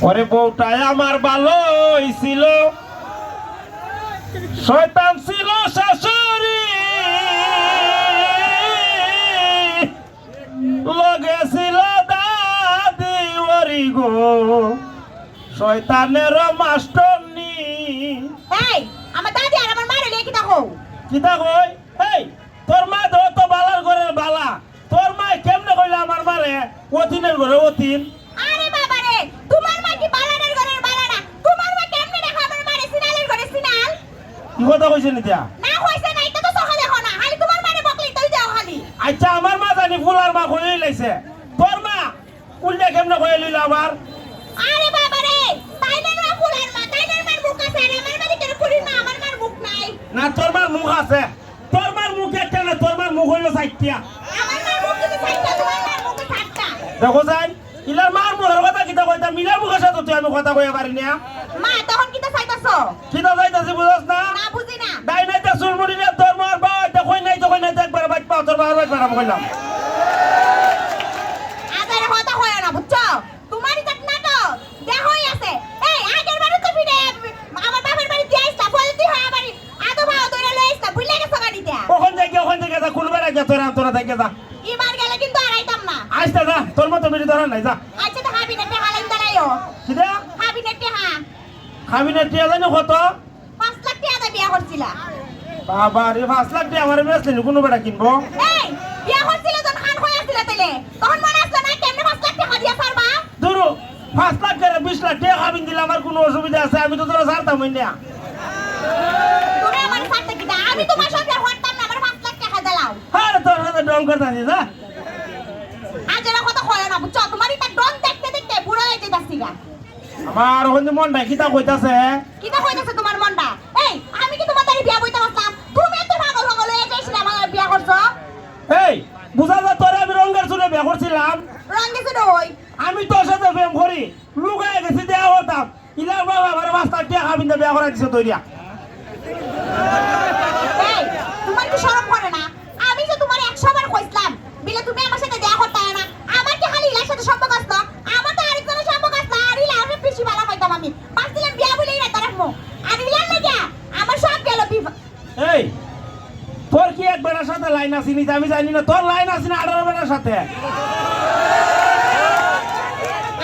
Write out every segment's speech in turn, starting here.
ওরে বউটাই আমার ভালো হইছিল, শয়তান ছিল শাশুড়ি, লগে ছিল দাদি ওরি গো, শয়তানের মাস্টরনি। এই আমার দাদি আর আমার মারে লেখি দেখো কিতা কই? এই তোর মা তো বালার ঘরের বালা, তোর মা কেমনে কইলা আমার মারে অতিনের ঘরে অতিন? আরে বাবা রে, তোমার মা কি বালানের ঘরের বালা না? তোমার মা কেমনে দেখো আমার মারে সিনালের ঘরে সিনাল? কি কথা কইছেন এটা? না হইছে না, এটা তো সহা দেখো না, খালি তোমার মারে বকলি তুই যাও খালি। আচ্ছা আমার মা জানি ফুলার মা কই লাইছে, তোর মা উল্টা কেমনে কই লইল আবার? আরে বাবা রে, তাইনের মা ফুলের মা, তাইনের মার মুখ আছে, আর আমার মারে কেন ফুলির মা, আমার মার মুখ নাই। না তোর মার মুখ আছে, তোর মার মুখ একটা না, তোর মার মুখ হইল সাইটিয়া। আমার মার মুখ কিন্তু সাইডটা, তোমার মার মুখ সাইডটা। দেখো যাই ইলার মার মুখের কথা কিতা কইতা, মিলার মুখের সাথে তুই আমি কথা কইয়া পারি না। মা তখন কি তো চাইতাছো? কিতা যাইতাছি বুঝছ না? না বুঝি না। দাই নাই তা সুরমুড়ি রে তোর মার বাবা তা কই নাই তো কই নাই, একবার বাইক পাও তোর বাবার বাইক পারাম কইলাম। আজারে কথা হয় না বুঝছো? তোমারই তো নাটক দেখোই আছে। এই আগের বারে তো ফিরে আমার বাবার বাড়ি দিয়ে আইসা ফলতি হয় বাড়ি আদো ভাও ধরে লই আইসা ভুলে গেছো গাড়িতে। ওখান থেকে যা কোন বেড়া যা তোরা থেকে যা। এবার গেলে কিন্তু আর আইতাম না। আইসা যা, তোর মতো মেরি ধরা নাই যা। আচ্ছা তো হাবি নেটে হালাই দাঁড়াইও। কিতা হাবি নেটে হা খাবি না টিয়া জানি কত? 5 লাখ টাকা দিয়ে বিয়া করছিলা। বাবা রে 5 লাখ টাকা আমার বেচলি কোন বেড়া কিনবো? এই বিয়া করছিল যখন খান হয়ে আসছিল তাইলে তখন মনে আসলো না কেমনে 5 লাখ টাকা দিয়া পারবা? ধরো 5 লাখ করে 20 লাখ টাকা খাবিন দিলে আমার কোনো অসুবিধা আছে? আমি তো তোরা ছাড়তাম না। তুমি আমার সাথে কি দা? আমি তোমার সঙ্গে হরতাম না, আমার 5 লাখ টাকা দিলাও। আরে তোর সাথে ডং করতাছি যা। আজারে কথা হয় না বুঝছো? তোমারই তা ডন দেখতে দেখতে বুড়ো হয়ে যাইতাছি গা। আমার ওখানে মনটা কিতা কইতাছে? কিটা কইতাছে তোমার মনটা? এই আমি কি তোমার তারি বিয়া বইতে পারতাম? তুমি এত পাগল পাগল হয়ে যাইছিস আমার বিয়া করছো? এই বুঝা যা তোরে আমি রঙের চুলে বিয়ে করছিলাম। রং কিছু নই। আমি তোর সাথে প্রেম করি, লুকায় গেছি দেয়া হতাম। ইলার বাবা আমার 5 লাখ টাকা খাবিন দিয়ে বিয়ে করা দিছে তৈরিয়া। এই তোমার কি শরম করে না? আমি যে তোমার 100 বার কইছিলাম বিলে তুমি আমার সাথে দেখা করতে না। আমার কি খালি ইলার সাথে সম্পর্ক আছে? আমার তো আরেকজনের সম্পর্ক আছে, আর ইলা আমি বেশি ভালো পাইতাম আমি। পারছিলাম বিয়া বলেই রাখতে রাখবো। আর ইলার লাগা আমার সব গেল বিফা। এই তোর কি এক বেটার সাথে লাইন আসিনি আমি জানি না, তোর লাইন আসিনি 18 বেটার সাথে।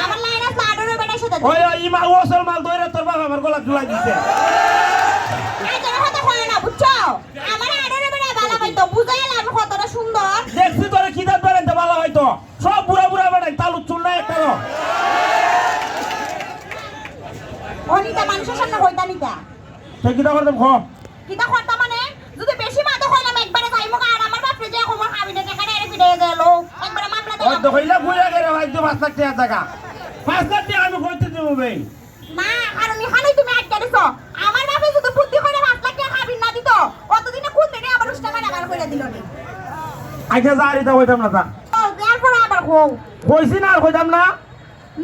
আমার লাইন আছে 18 বেটার সাথে। ওই ইমা ওসল মাল ধরে তোর বাবা আমার গলা ঝুলাই দিছে। আজারে কথা হয় না বুঝছো? আমার 18 বেটা ভালো পাইতো, বুঝাইলা আমি কতটা সুন্দর। দেখছি তোরে কি দাঁত বেড়াইতে ভালো হয়তো, সব বুড়া বুড়া বেড়াই তালু চুল নাই একটা। অনিতা মানুষের সামনে হইতা নিতা তুই কিতা করতাম খো? কিতা করতা মানে যদি বেশি মাদক হইলাম একবারে যাইমো আর আমার বাপরে যে খবর খাবি না টাকা ডাইরে ফিরে গেল একবারে মামলা ওই দিলাম তো কইলা বুইরা গেরে ভাই তুই 5 লাখ টাকা জায়গা 5 লাখ টাকা আমি কইতে দেব ভাই। না আর মিহানি তুমি আটকে দিছো আমার বাপে যদি বুদ্ধি করে 5 লাখ টাকা খাবি না দিত অতদিনে কোন দিনে আবার উষ্টা মারা গাল কইরা দিল নি আইতে যারি তা কইতাম না তা ও এরপর আবার কও কইছি না আর কইতাম না।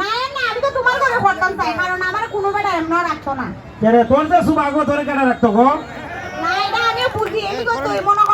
না না আমি তো তোমার ঘরে করতাম চাই কারণ আমার কোনো বেটা এমন রাখতো না কেরে তোর যে সুবাগো তোরে কেন রাখতো গো? না এটা আমি বুঝি এদিকে তুই মনে কর